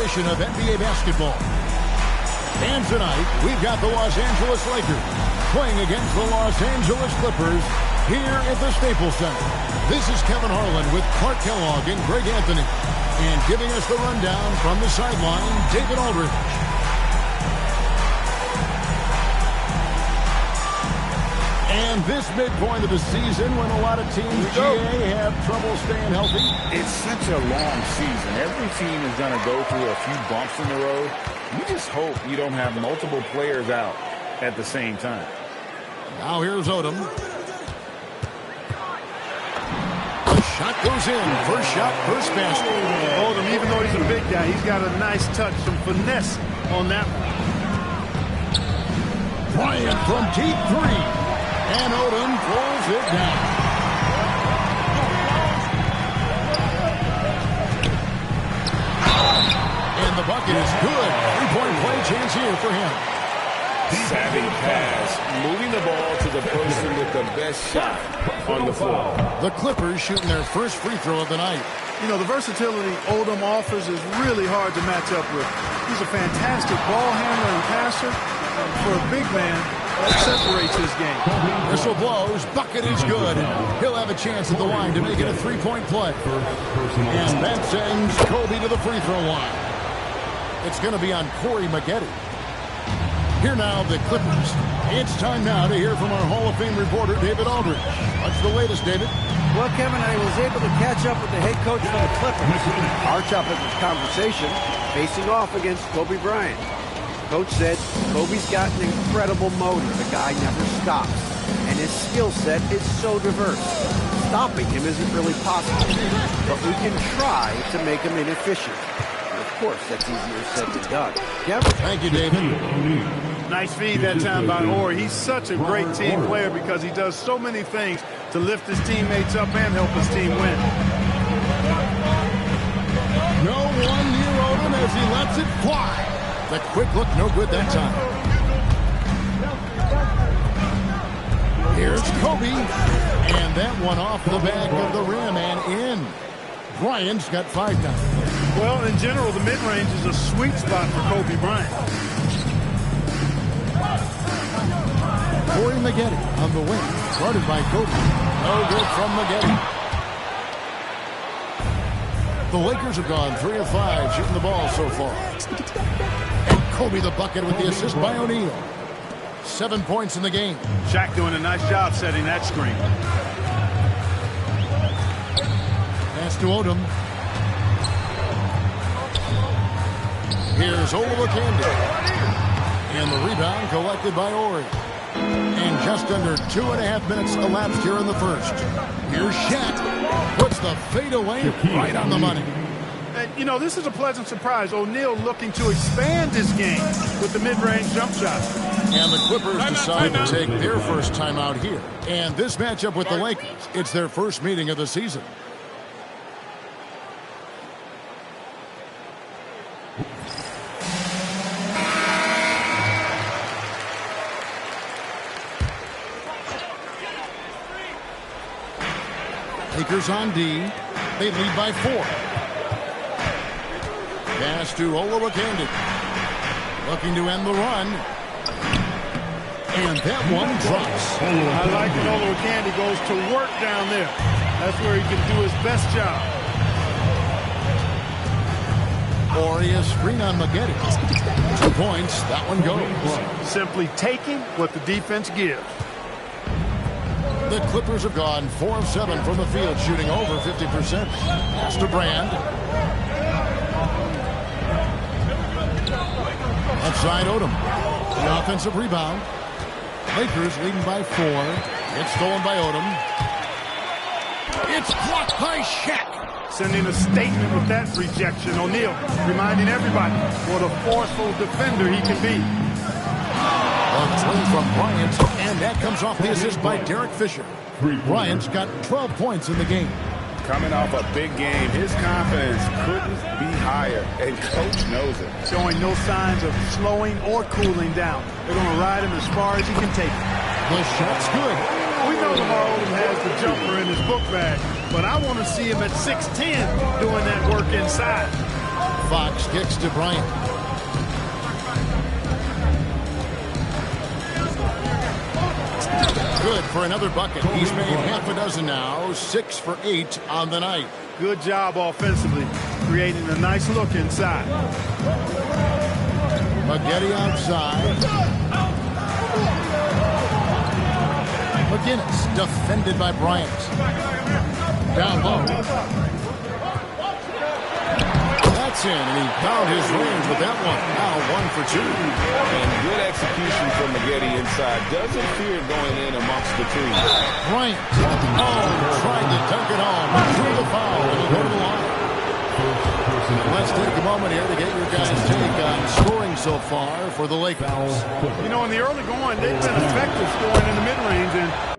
edition of NBA basketball. And tonight, we've got the Los Angeles Lakers playing against the Los Angeles Clippers here at the Staples Center. This is Kevin Harlan with Clark Kellogg and Greg Anthony. And giving us the rundown from the sideline, David Aldridge. And this midpoint of the season when a lot of teams, GA, have trouble staying healthy. It's such a long season. Every team is going to go through a few bumps in the road. You just hope you don't have multiple players out at the same time. Now here's Odom. Shot goes in. First shot, first basket. Odom, even though he's a big guy, he's got a nice touch, some finesse on that one. Bryant from deep three. And Odom pulls it down. And the bucket is good. Three-point play chance here for him. Savvy pass, moving the ball to the person with the best shot on the floor. The Clippers shooting their first free throw of the night. You know, the versatility Odom offers is really hard to match up with. He's a fantastic ball handler and passer. For a big man, that separates his game. Whistle blows. Bucket is good. He'll have a chance at the line to make it a three-point play. And that sends Kobe to the free throw line. It's going to be on Corey Maggette. Here now, the Clippers. It's time now to hear from our Hall of Fame reporter, David Aldridge. What's the latest, David? Well, Kevin, I was able to catch up with the head coach for the Clippers. Our topic of conversation, facing off against Kobe Bryant. Coach said Kobe's got an incredible motor. The guy never stops. And his skill set is so diverse. Stopping him isn't really possible. But we can try to make him inefficient. And of course, that's easier said than done. Kevin? Thank you, David. Nice feed that time by Horry. He's such a great team player because he does so many things to lift his teammates up and help his team win. No one near Odom as he lets it fly. The quick look, no good that time. Here's Kobe. And that one off the back of the rim and in. Bryant's got 5 now. Well, in general, the mid-range is a sweet spot for Kobe Bryant. Corey Maggette on the wing. Guarded by Kobe. No good from Maggette. The Lakers have gone 3 of 5 shooting the ball so far. And Kobe the bucket with the assist by O'Neal. 7 points in the game. Shaq doing a nice job setting that screen. Pass to Odom. Here's Olowokandi. And the rebound collected by Horry. And just under 2.5 minutes elapsed here in the first. Here's Shaq. Puts the fadeaway right on the money. And, you know, this is a pleasant surprise. O'Neal looking to expand his game with the mid-range jump shot. And the Clippers decide to take their first time out here. And this matchup with the Lakers, it's their first meeting of the season. Lakers on D. They lead by 4. Pass to Olowokandi. Looking to end the run. And that one drops. I like when Olowokandi goes to work down there. That's where he can do his best job. Horry a screen on Maggette. 2 points. That one goes. Simply taking what the defense gives. The Clippers have gone 4 of 7 from the field, shooting over 50%. Pass to Brand. Outside Odom. The offensive rebound. Lakers leading by 4. It's stolen by Odom. It's blocked by Shaq. Sending a statement with that rejection. O'Neal reminding everybody what a forceful defender he can be. A three from Bryant, and that comes off the assist by Derek Fisher. Bryant's got 12 points in the game. Coming off a big game, his confidence couldn't be higher, and coach knows it. Showing no signs of slowing or cooling down. They're going to ride him as far as he can take it. The shot's good. We know Lamar Odom has the jumper in his book bag, but I want to see him at 6'10", doing that work inside. Fox kicks to Bryant. Good for another bucket. He's made half a dozen now, 6 for 8 on the night. Good job offensively, creating a nice look inside. Maggette outside. McGinnis defended by Bryant. Down low. That's in, and he found his range with that one. Now 1 for 2. And good execution from Maggette inside. Doesn't fear going in amongst the two. Bryant. Oh, tried to dunk it home. Through the foul. It'll go to the line. Let's take a moment here to get your guys' take on scoring so far for the Lakers. You know, in the early going, they've been effective scoring in the mid-range, and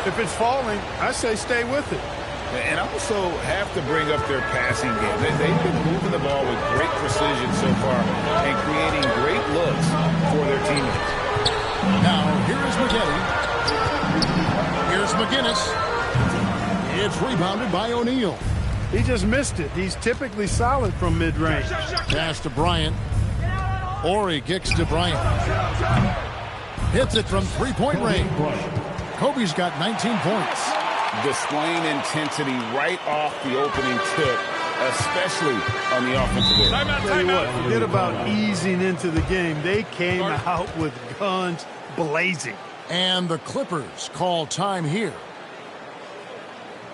if it's falling, I say stay with it. And also have to bring up their passing game. They've been moving the ball with great precision so far and creating great looks for their teammates. Now, here's Maggette. Here's McGinnis. It's rebounded by O'Neal. He just missed it. He's typically solid from mid-range. Pass to Bryant. Horry kicks to Bryant. Hits it from three-point range. Kobe's got 19 points. Displaying intensity right off the opening tip, especially on the offensive end. Tell you what, forget about easing into the game. They came out with guns blazing. And the Clippers call time here.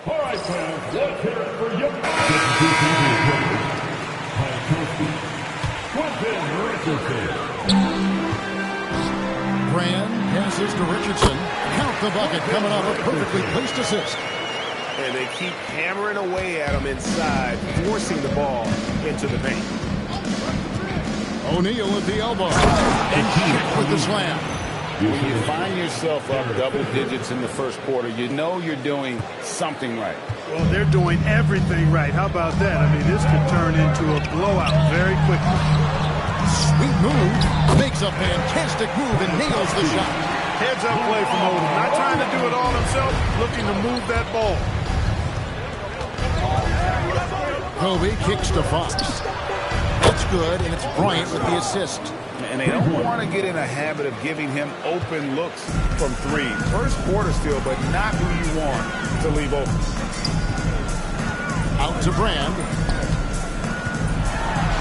All right, fans, let's hear it for Young. Brand passes to Richardson. Count the bucket coming off a perfectly placed assist. And they keep hammering away at him inside, forcing the ball into the paint. O'Neal at the elbow. And Shaq with the slam. When you find yourself up double digits in the first quarter, you know you're doing something right. Well, they're doing everything right. How about that? I mean, this could turn into a blowout very quickly. Sweet move. Makes a fantastic move and nails the shot. Heads up play from Odom. Not trying to do it all himself, looking to move that ball. Kobe kicks to Fox. That's good, and it's Bryant with the assist. And they don't want to get in a habit of giving him open looks from three. First quarter still, but not who you want to leave open. Out to Brand.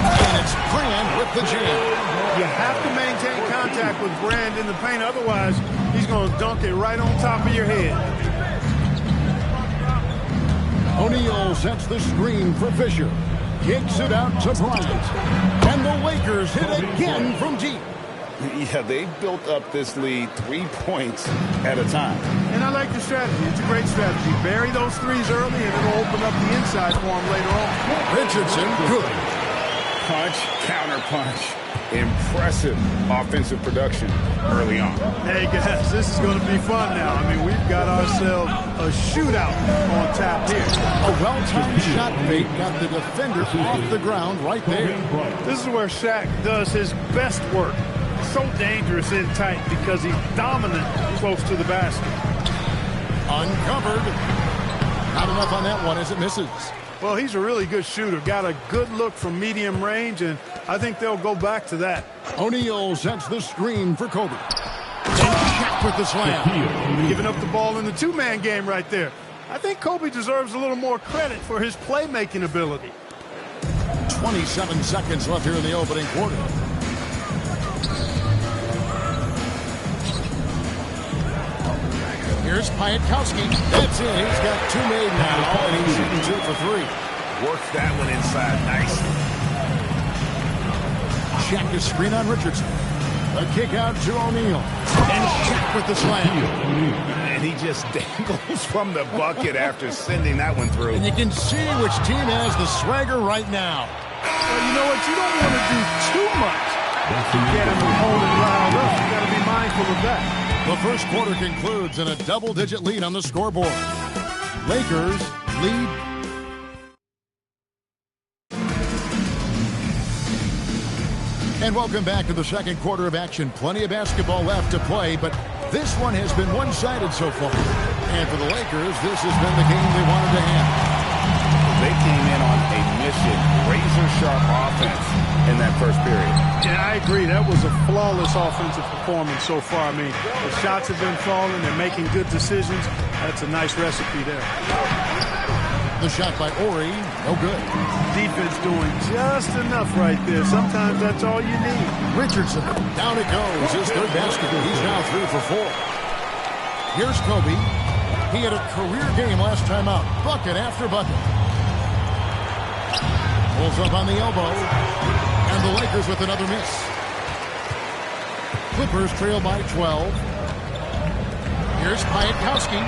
And it's Brand with the jam. You have to maintain contact with Brand in the paint. Otherwise, he's going to dunk it right on top of your head. O'Neal sets the screen for Fisher. Kicks it out to Bryant. And the Lakers hit again from deep. Yeah, they built up this lead 3 points at a time. And I like the strategy. It's a great strategy. Bury those threes early, and it'll open up the inside for him later on. Richardson, good. Punch, counter punch. Impressive offensive production early on. Hey, guys, this is going to be fun now. I mean, we've got ourselves a shootout on tap here. A well-timed shot fake got the defender off the ground right there. This is where Shaq does his best work. So dangerous in tight because he's dominant close to the basket. Uncovered. Not enough on that one as it misses. Well, he's a really good shooter. Got a good look from medium range, and I think they'll go back to that. O'Neal sets the screen for Kobe. And Shaq with the slam. Giving up the ball in the two-man game right there. I think Kobe deserves a little more credit for his playmaking ability. 27 seconds left here in the opening quarter. Here's Piatkowski. That's it. He's got two made now, and he's shooting 2 for 3. Works that one inside nicely. Shaq is screen on Richardson. A kick out to O'Neal. And Shaq with the slam. And he just dangles from the bucket after sending that one through. And you can see which team has the swagger right now. Well, you know what? You don't want to do too much to get him to hold it riled up. You got to be mindful of that. The first quarter concludes in a double-digit lead on the scoreboard. Lakers lead. And welcome back to the second quarter of action. Plenty of basketball left to play, but this one has been one-sided so far. And for the Lakers, this has been the game they wanted to have. They came in on a mission, razor-sharp offense in that first period. Yeah, I agree. That was a flawless offensive performance so far. I mean, the shots have been falling. They're making good decisions. That's a nice recipe there. The shot by Ori, no good. Defense doing just enough right there. Sometimes that's all you need. Richardson, down it goes. His third basket. He's now 3 for 4. Here's Kobe. He had a career game last time out. Bucket after bucket. Pulls up on the elbow. And the Lakers with another miss. Clippers trail by 12. Here's Piatkowski.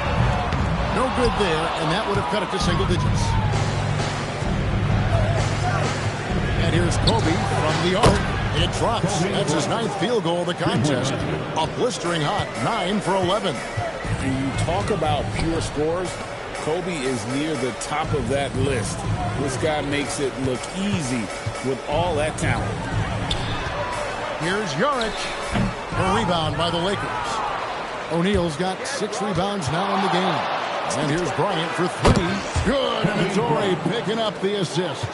No good there, and that would have cut it to single digits. And here's Kobe from the arc. It drops. That's his 9th field goal of the contest. A blistering hot 9 for 11. When you talk about pure scores, Kobe is near the top of that list. This guy makes it look easy with all that talent. Here's Jaric. A rebound by the Lakers. O'Neal's got 6 rebounds now in the game. And here's Bryant for 3. Good, and it's Ori picking up the assist.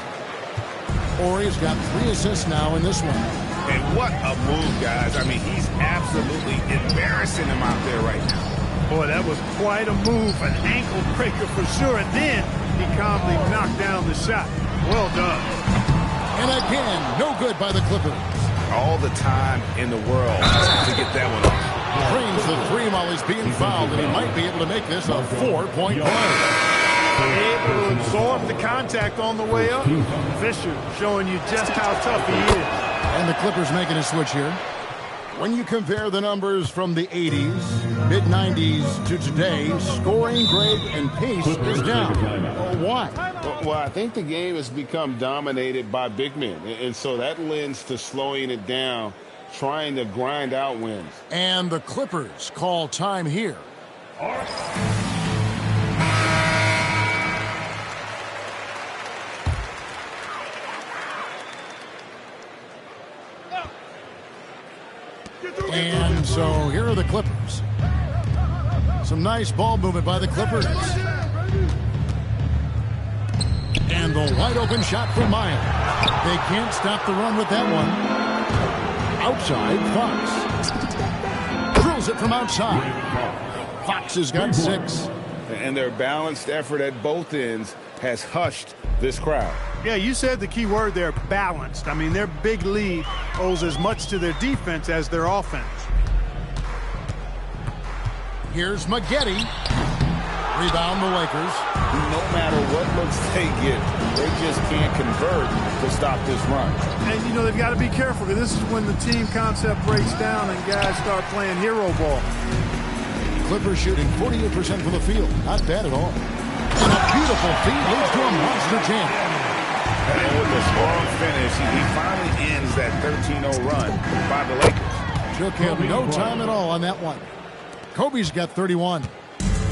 Ori's got 3 assists now in this one. And what a move, guys. I mean, he's absolutely embarrassing him out there right now. Boy, that was quite a move, an ankle breaker for sure. And then he calmly knocked down the shot. Well done. And again, no good by the Clippers. All the time in the world to get that one off. Drains the three while he's being fouled, and he might be able to make this a 4-point play. Able to absorb the contact on the way up. Fisher showing you just how tough he is. And the Clippers making a switch here. When you compare the numbers from the 80s, mid-90s to today, scoring, grade, and pace is down. Why? Well, I think the game has become dominated by big men, and so that lends to slowing it down, trying to grind out wins. And the Clippers call time here. And so here are the Clippers. Some nice ball movement by the Clippers. And the wide open shot from Miles. They can't stop the run with that one. Outside, Fox. Drills it from outside. Fox has got 6. And their balanced effort at both ends has hushed this crowd. Yeah, you said the key word there, balanced. I mean, their big lead owes as much to their defense as their offense. Here's Maggette. Rebound the Lakers. No matter what looks they get, they just can't convert to stop this run. And, you know, they've got to be careful, because this is when the team concept breaks down and guys start playing hero ball. Clippers shooting 48% from the field. Not bad at all. And a beautiful feed leads to a monster jam. And with a strong finish, he finally ends that 13-0 run by the Lakers. Took him no time at all on that one. Kobe's got 31.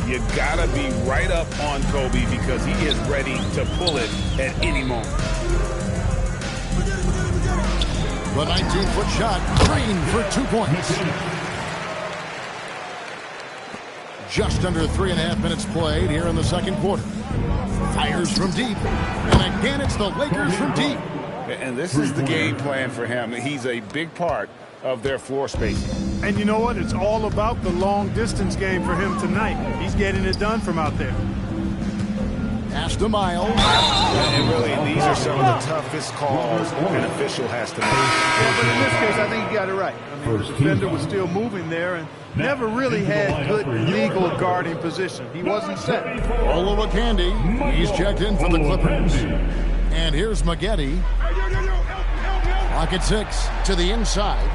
You gotta be right up on Kobe, because he is ready to pull it at any moment. The 19-foot shot drained for 2 points. Just under 3.5 minutes played here in the second quarter. Fires from deep. And again, it's the Lakers from deep. And this is the game plan for him. He's a big part of their floor spacing. And you know what? It's all about the long-distance game for him tonight. He's getting it done from out there. Pass to Miles. And really, these are some of the toughest calls an official has to make. Yeah, but in this case, I think he got it right. I mean, the defender was still moving there and never really had good legal guarding position. He wasn't set. Olowokandi. He's checked in for the Clippers. And here's Maggette. Clock at 6 to the inside.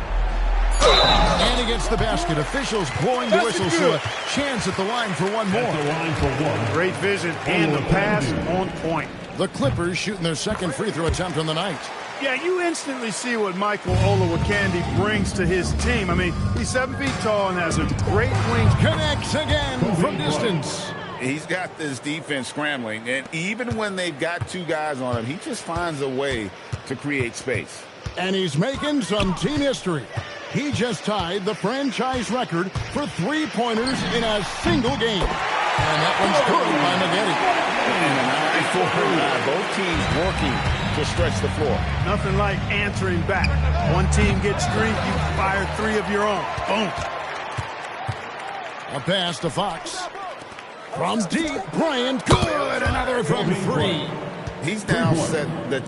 And he gets the basket. Officials blowing the whistle, so a chance at the line for one more. Great vision and the pass on point. The Clippers shooting their second free throw attempt on the night. Yeah, you instantly see what Michael Olowokandi brings to his team. I mean, he's 7 feet tall and has a great wing. Connects again from distance. He's got this defense scrambling, and even when they've got 2 guys on him, he just finds a way to create space. And he's making some team history. He just tied the franchise record for 3-pointers in a single game. And that one's good by Maggette. And a 9-4-9. Both teams working to stretch the floor. Nothing like answering back. One team gets 3, you fire 3 of your own. Boom. A pass to Fox. From deep, Bryant, good. Another from 3. He's now set the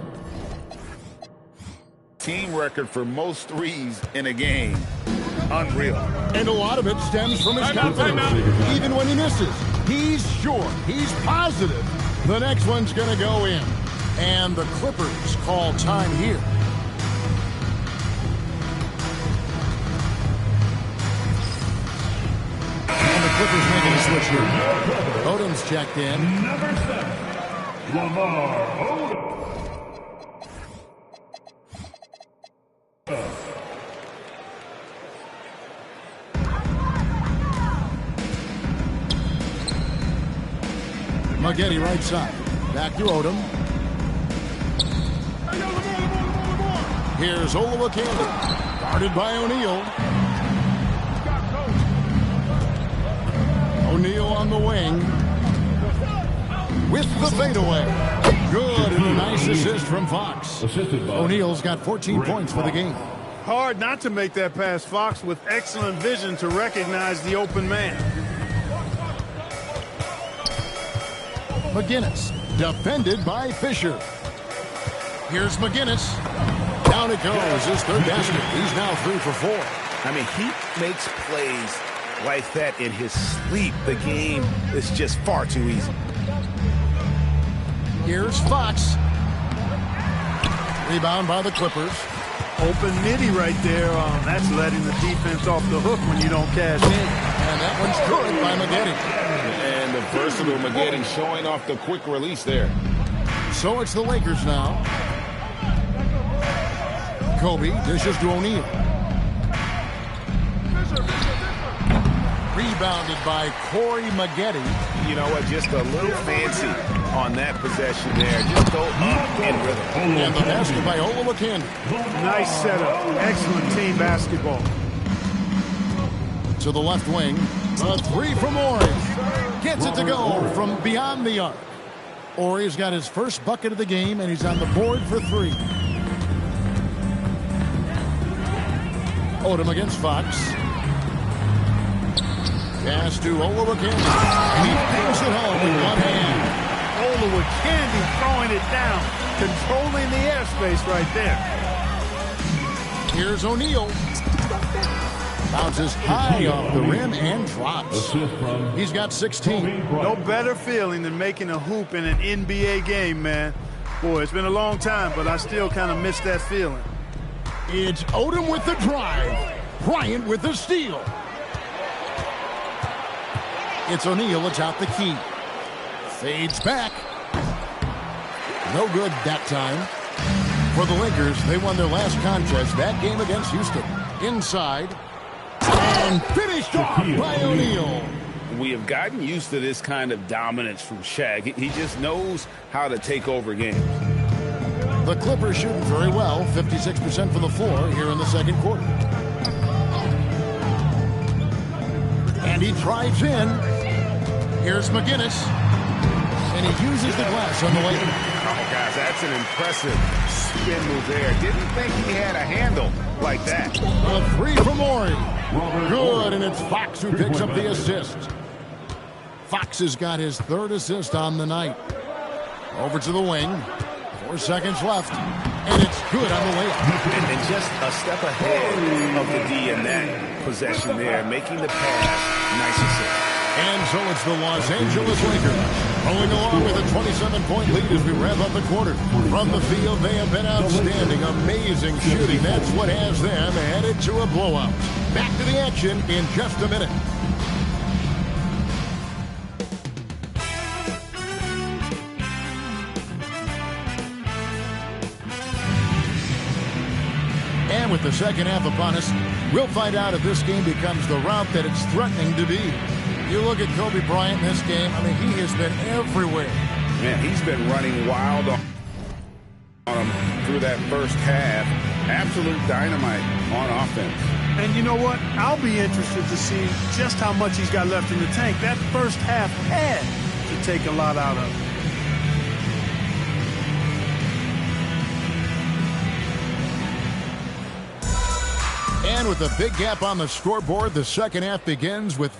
team record for most threes in a game. Unreal. And a lot of it stems from his confidence. Even when he misses, he's sure, he's positive the next one's going to go in. And the Clippers call time here. And the Clippers making a switch here. Odom's checked in. Number 7, Lamar Odom. Maggette right side. Back to Odom. Here's Olowokandi. Guarded by O'Neal. O'Neal on the wing. With the fadeaway. Good, and a nice assist from Fox. O'Neal's got 14 points for the game. Hard not to make that pass. Fox with excellent vision to recognize the open man. McGinnis, defended by Fisher. Here's McGinnis. Down it goes, his third basket. He's now 3 for 4. I mean, he makes plays like that in his sleep. The game is just far too easy. Here's Fox. Rebound by the Clippers. Open Mitty right there. That's letting the defense off the hook when you don't cash in. And that one's good by Maggette. And the versatile Maggette showing off the quick release there. So it's the Lakers now. Kobe dishes to O'Neal. Rebounded by Corey Maggette. You know what? Just a little fancy on that possession there. Just go up in rhythm. And the basket by Olowokandi. Nice setup. Excellent team basketball. To the left wing. A three from Ori. Gets it to go from beyond the arc. Ori's got his first bucket of the game, and he's on the board for three. Odom against Fox. Pass to Olowokandi. And he brings it home with one hand. Olowokandi throwing it down. Controlling the airspace right there. Here's O'Neal. Bounces high off the rim and drops. He's got 16. No better feeling than making a hoop in an NBA game, man. Boy, it's been a long time, but I still kind of miss that feeling. It's Odom with the drive. Bryant with the steal. It's O'Neal atop the key. Fades back. No good that time. For the Lakers, they won their last contest, that game against Houston. Inside. And finished off by O'Neal. We have gotten used to this kind of dominance from Shaq. He just knows how to take over games. The Clippers shooting very well, 56% from the floor here in the second quarter. And he drives in. Here's McGinnis. And he uses the glass on the way. Oh, guys, that's an impressive spin move there. Didn't think he had a handle like that. A three from Ori. Good, and it's Fox who picks up the assist. Fox has got his third assist on the night. Over to the wing. 4 seconds left. And it's good on the layup. And just a step ahead of the D in that possession there, making the pass. Nice assist. And so it's the Los Angeles Lakers rolling along with a 27-point lead as we wrap up the quarter. From the field, they have been outstanding. Amazing shooting. That's what has them headed to a blowout. Back to the action in just a minute. And with the second half upon us, we'll find out if this game becomes the route that it's threatening to be. You look at Kobe Bryant in this game, I mean, he has been everywhere. Man, he's been running wild on him through that first half. Absolute dynamite on offense. And you know what? I'll be interested to see just how much he's got left in the tank. That first half had to take a lot out of him. And with a big gap on the scoreboard, the second half begins with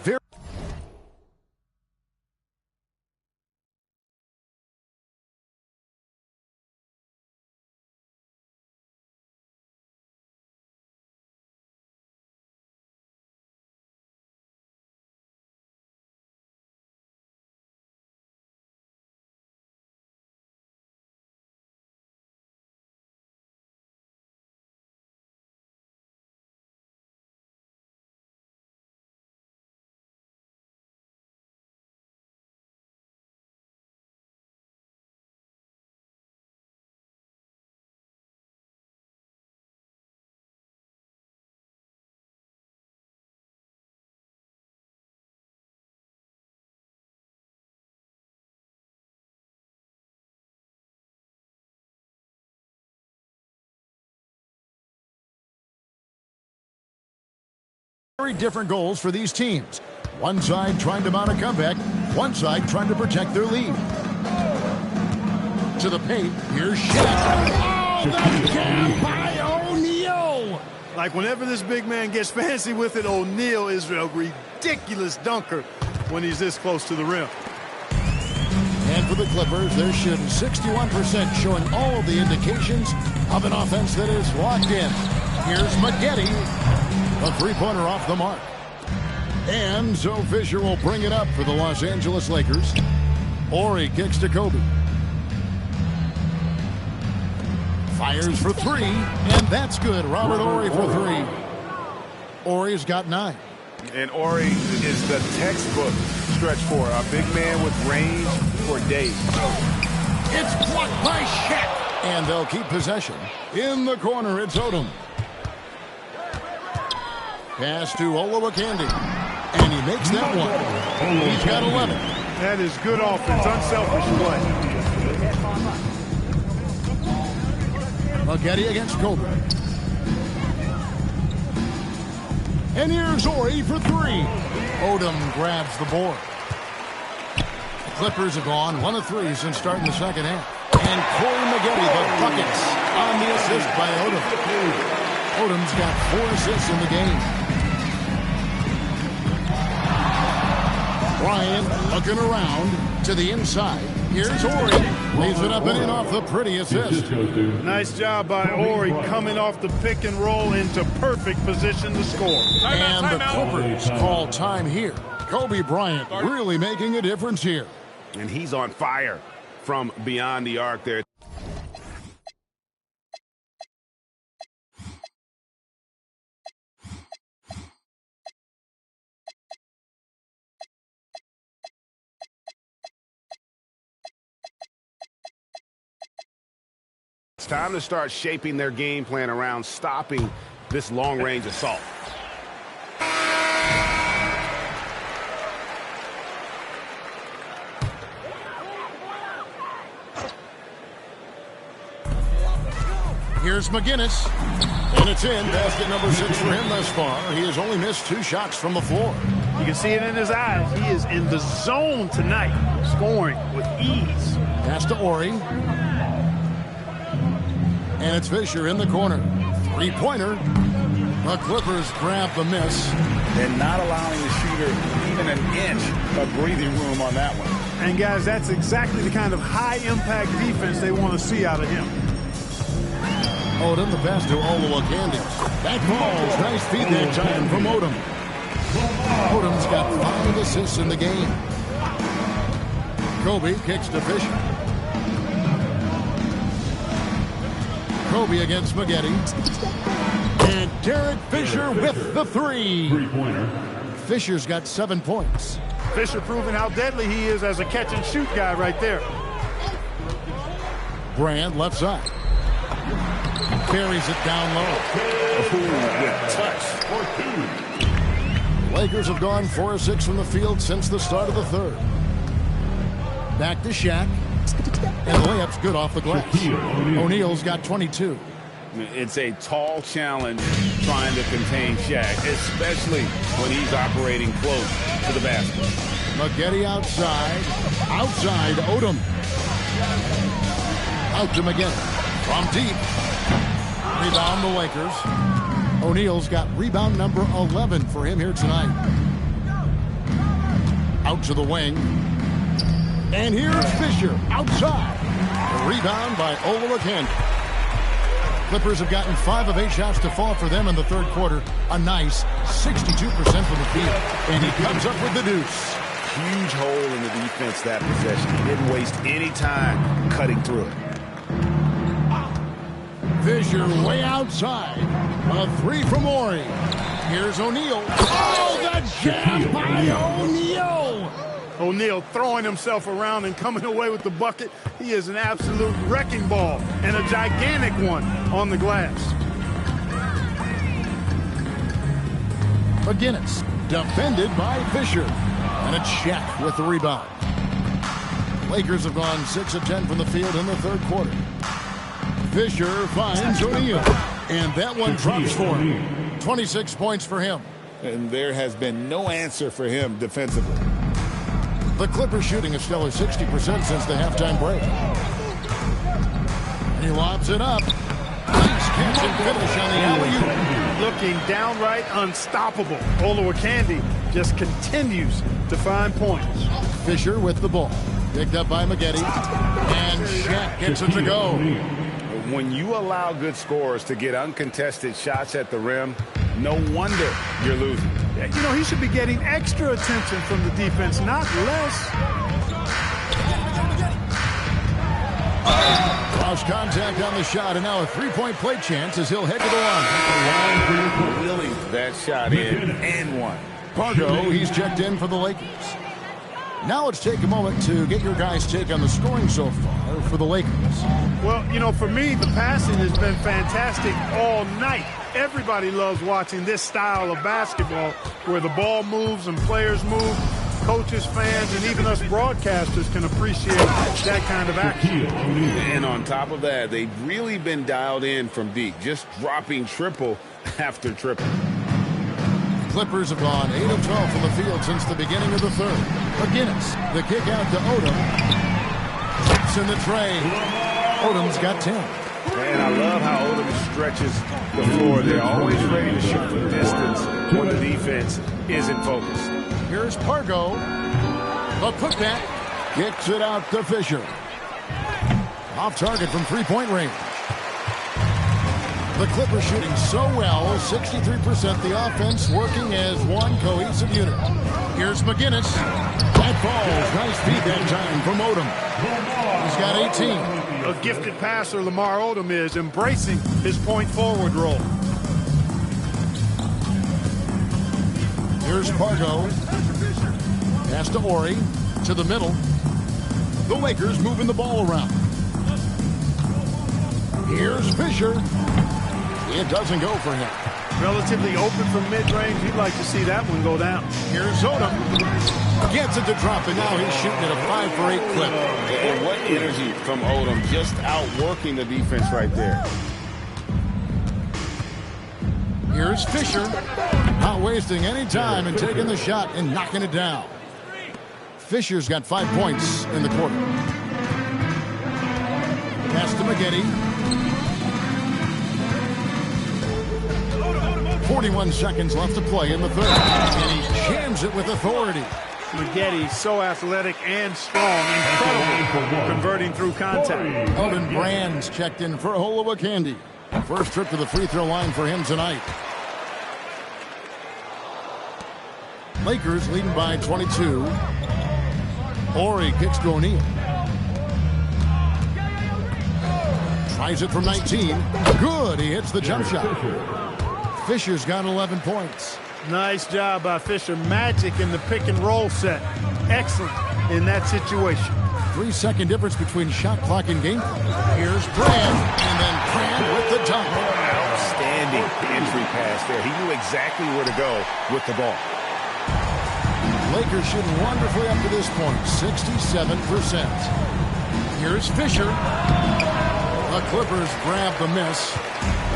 very different goals for these teams. One side trying to mount a comeback, one side trying to protect their lead. To the paint, here's Shaq. Oh, the jam by O'Neal! Like whenever this big man gets fancy with it, O'Neal is a ridiculous dunker when he's this close to the rim. And for the Clippers, they're shooting 61%, showing all the indications of an offense that is locked in. Here's Maggette. A three-pointer off the mark. And so Fisher will bring it up for the Los Angeles Lakers. Horry kicks to Kobe. Fires for three, and that's good. Robert Horry for three. Horry's got 9. And Horry is the textbook stretch four. A big man with range for days. It's blocked by Shaq. And they'll keep possession. In the corner, it's Odom. Pass to Olowokandi. And he makes that one. He's got 11. That is good offense, unselfish play. Maggette against Kobe. And here's Horry for three. Odom grabs the board. The Clippers have gone 1 of 3 since starting the second half. And Corey Maggette, the buckets on the assist by Odom. Odom's got 4 assists in the game. Bryant looking around to the inside. Here's Horry. Leaves it up and in off the pretty assist. Nice job by Horry coming off the pick and roll into perfect position to score. And the Clippers call time here. Kobe Bryant really making a difference here. And he's on fire from beyond the arc there. It's time to start shaping their game plan around stopping this long-range assault. Here's McGinnis. And it's in. Basket number 6 for him thus far. He has only missed 2 shots from the floor. You can see it in his eyes. He is in the zone tonight, scoring with ease. Pass to Horry. And it's Fisher in the corner. 3-pointer. The Clippers grab the miss. And not allowing the shooter even an inch of breathing room on that one. And, guys, that's exactly the kind of high-impact defense they want to see out of him. Odom, the pass to Olowokandi. That falls. Nice feed that time from Odom. Odom's got 5 assists in the game. Kobe kicks to Fisher. Kobe against Maggette. And Derek Fisher with the 3. Three-pointer. Fisher's got 7 points. Fisher proving how deadly he is as a catch-and-shoot guy right there. Brand left side. Carries it down low. Good touch. Lakers have gone 4 of 6 from the field since the start of the third. Back to Shaq. And the layup's good off the glass. O'Neal's got 22. It's a tall challenge trying to contain Shaq, especially when he's operating close to the basket. Maggette outside. Outside, Odom. Out to Maggette. From deep. Rebound the Lakers. O'Neal's got rebound number 11 for him here tonight. Out to the wing. And here's Fisher outside. A rebound by Olowokandi. Clippers have gotten 5 of 8 shots to fall for them in the third quarter. A nice 62% from the field. And he comes up with the deuce. Huge hole in the defense that possession. He didn't waste any time cutting through it. Fisher way outside. A 3 from Horry. Here's O'Neal. Oh, the jam by O'Neal. O'Neal throwing himself around and coming away with the bucket. He is an absolute wrecking ball and a gigantic one on the glass. McGinnis defended by Fisher. And it's Shaq with the rebound. Lakers have gone 6 of 10 from the field in the third quarter. Fisher finds O'Neal. And that one drops for him. 26 points for him. And there has been no answer for him defensively. The Clippers shooting a stellar 60% since the halftime break. He lobs it up. Nice catch and finish on the alley-oop. Looking downright unstoppable. Olowokandi just continues to find points. Fisher with the ball. Picked up by Maggette. And Shaq gets it to go. When you allow good scorers to get uncontested shots at the rim, No wonder you're losing. You know, he should be getting extra attention from the defense, not less. Cross contact on the shot, and now a three-point play chance as he'll head to the line. Wheeling that shot in and one. Pargo, he's checked in for the Lakers. Now let's take a moment to get your guys' take on the scoring so far for the Lakers. Well, you know, for me, the passing has been fantastic all night. Everybody loves watching this style of basketball where the ball moves and players move. Coaches, fans, and even us broadcasters can appreciate that kind of action. And on top of that, they've really been dialed in from deep, just dropping triple after triple. Clippers have gone 8 of 12 from the field since the beginning of the third. McGinnis, the kick out to Odom. Chips in the tray. Odom's got 10. And I love how Odom stretches the floor. They're always ready to shoot from distance when the defense isn't focused. Here's Pargo. The putback. Kicks it out to Fisher. Off target from three-point range. The Clippers shooting so well, 63%. The offense working as one cohesive unit. Here's McGinnis. That falls. Nice feed that time from Odom. He's got 18. A gifted passer, Lamar Odom is embracing his point forward role. Here's Pargo. Pass to Ori. To the middle. The Lakers moving the ball around. Here's Fisher. It doesn't go for him. Relatively open from mid-range. You'd like to see that one go down. Here's Odom. Gets it to drop, and now he's shooting at a 5-for-8 clip. And what energy from Odom, just outworking the defense right there. Here's Fisher. Not wasting any time and taking the shot and knocking it down. Fisher's got 5 points in the quarter. Pass to McGinnis. 41 seconds left to play in the third. And he jams it with authority. McGinnis, so athletic and strong. Incredible converting through contact. Elton Brand's checked in for Olowokandi. First trip to the free throw line for him tonight. Lakers leading by 22. Ori kicks to O'Neal. Tries it from 19. Good. He hits the jump shot. Fisher's got 11 points. Nice job by Fisher. Magic in the pick and roll set. Excellent in that situation. 3-second difference between shot clock and game clock. Here's Brand, and then Brand with the dunk. Outstanding entry pass there. He knew exactly where to go with the ball. Lakers shooting wonderfully up to this point, 67%. Here's Fisher. The Clippers grab the miss.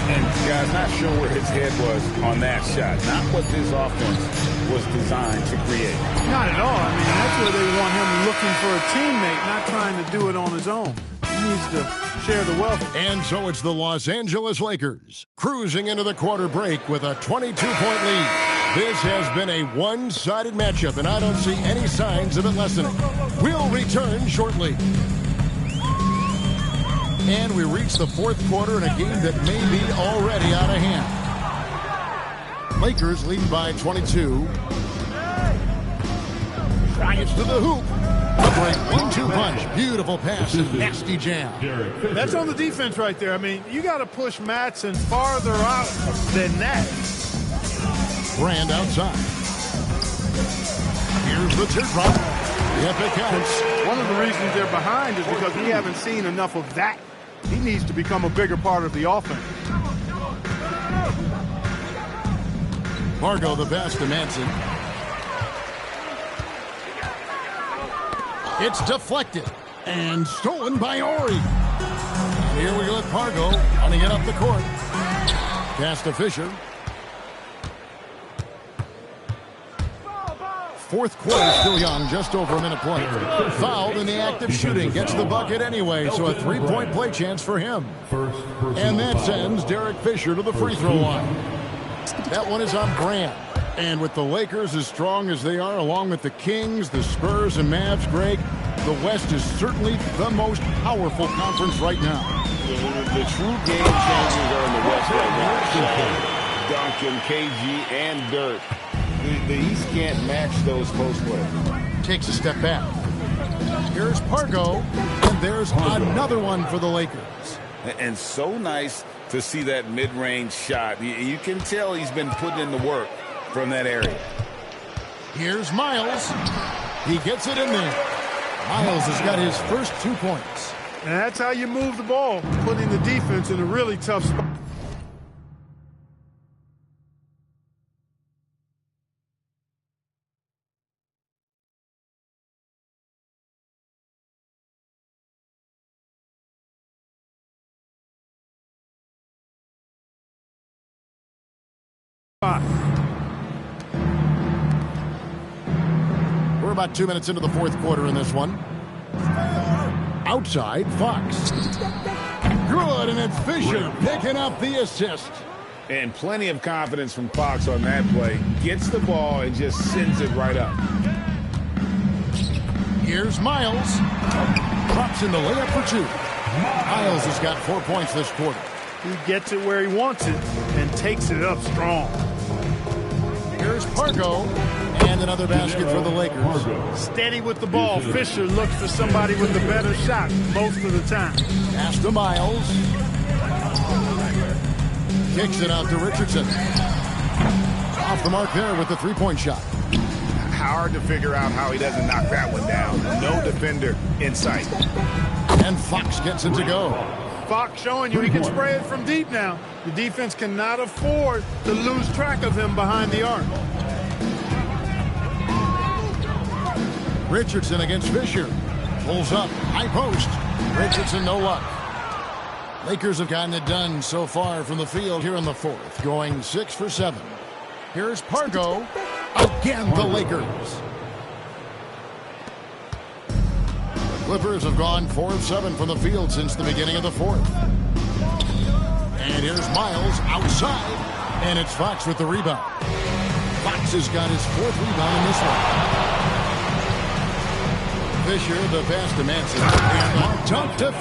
And guys, not sure where his head was on that shot. Not what this offense was designed to create. Not at all. I mean, that's where they want him looking for a teammate, not trying to do it on his own. He needs to share the wealth. And so it's the Los Angeles Lakers cruising into the quarter break with a 22-point lead. This has been a one-sided matchup, and I don't see any signs of it lessening. We'll return shortly. And we reach the fourth quarter in a game that may be already out of hand. Lakers leading by 22. Tries to the hoop. A great 1-2 punch. Beautiful pass and nasty jam. That's on the defense right there. I mean, you got to push Matson farther out than that. Brand outside. Here's the teardrop. Yep, it counts. One of the reasons they're behind is because we haven't seen enough of that. He needs to become a bigger part of the offense. Pargo the pass to Manson. It's deflected and stolen by Ori. And here we go with Pargo running it up the court. Pass to Fisher. Fourth quarter still young, just over a minute play. Fouled in the act of shooting, gets the bucket anyway, so a 3-point play chance for him. And that sends Derek Fisher to the free throw line. That one is on Brand. And with the Lakers as strong as they are, along with the Kings, the Spurs, and Mavs, Greg, the West is certainly the most powerful conference right now. The true game changers are in the West right now. Duncan, KG, and Dirk. The East can't match those post plays. Takes a step back. Here's Pargo, and there's another one for the Lakers. And so nice to see that mid-range shot. You can tell he's been putting in the work from that area. Here's Miles. He gets it in there. Miles has got his first 2 points. And that's how you move the ball, putting the defense in a really tough spot. We're about 2 minutes into the fourth quarter in this one. Outside, Fox. Good, and it's Fisher picking up the assist. And plenty of confidence from Fox on that play. Gets the ball and just sends it right up. Here's Miles. Drops in the layup for 2. Miles has got 4 points this quarter. He gets it where he wants it and takes it up strong. Here's Pargo, and another basket for the Lakers. Steady with the ball. Fisher looks for somebody with a better shot most of the time. Pass to Miles. Kicks it out to Richardson. Off the mark there with the three-point shot. Hard to figure out how he doesn't knock that one down. No defender in sight. And Fox gets it to go. Fox showing you he can spray it from deep now. The defense cannot afford to lose track of him behind the arc. Richardson against Fisher. Pulls up, high post. Richardson, no luck. Lakers have gotten it done so far from the field here in the fourth, going 6 for 7. Here's Pargo. Again, the Lakers. The Clippers have gone 4 of 7 from the field since the beginning of the fourth. And here's Miles outside, and it's Fox with the rebound. Fox has got his 4th rebound in this one. Fisher, the pass to Manson, and the dunk to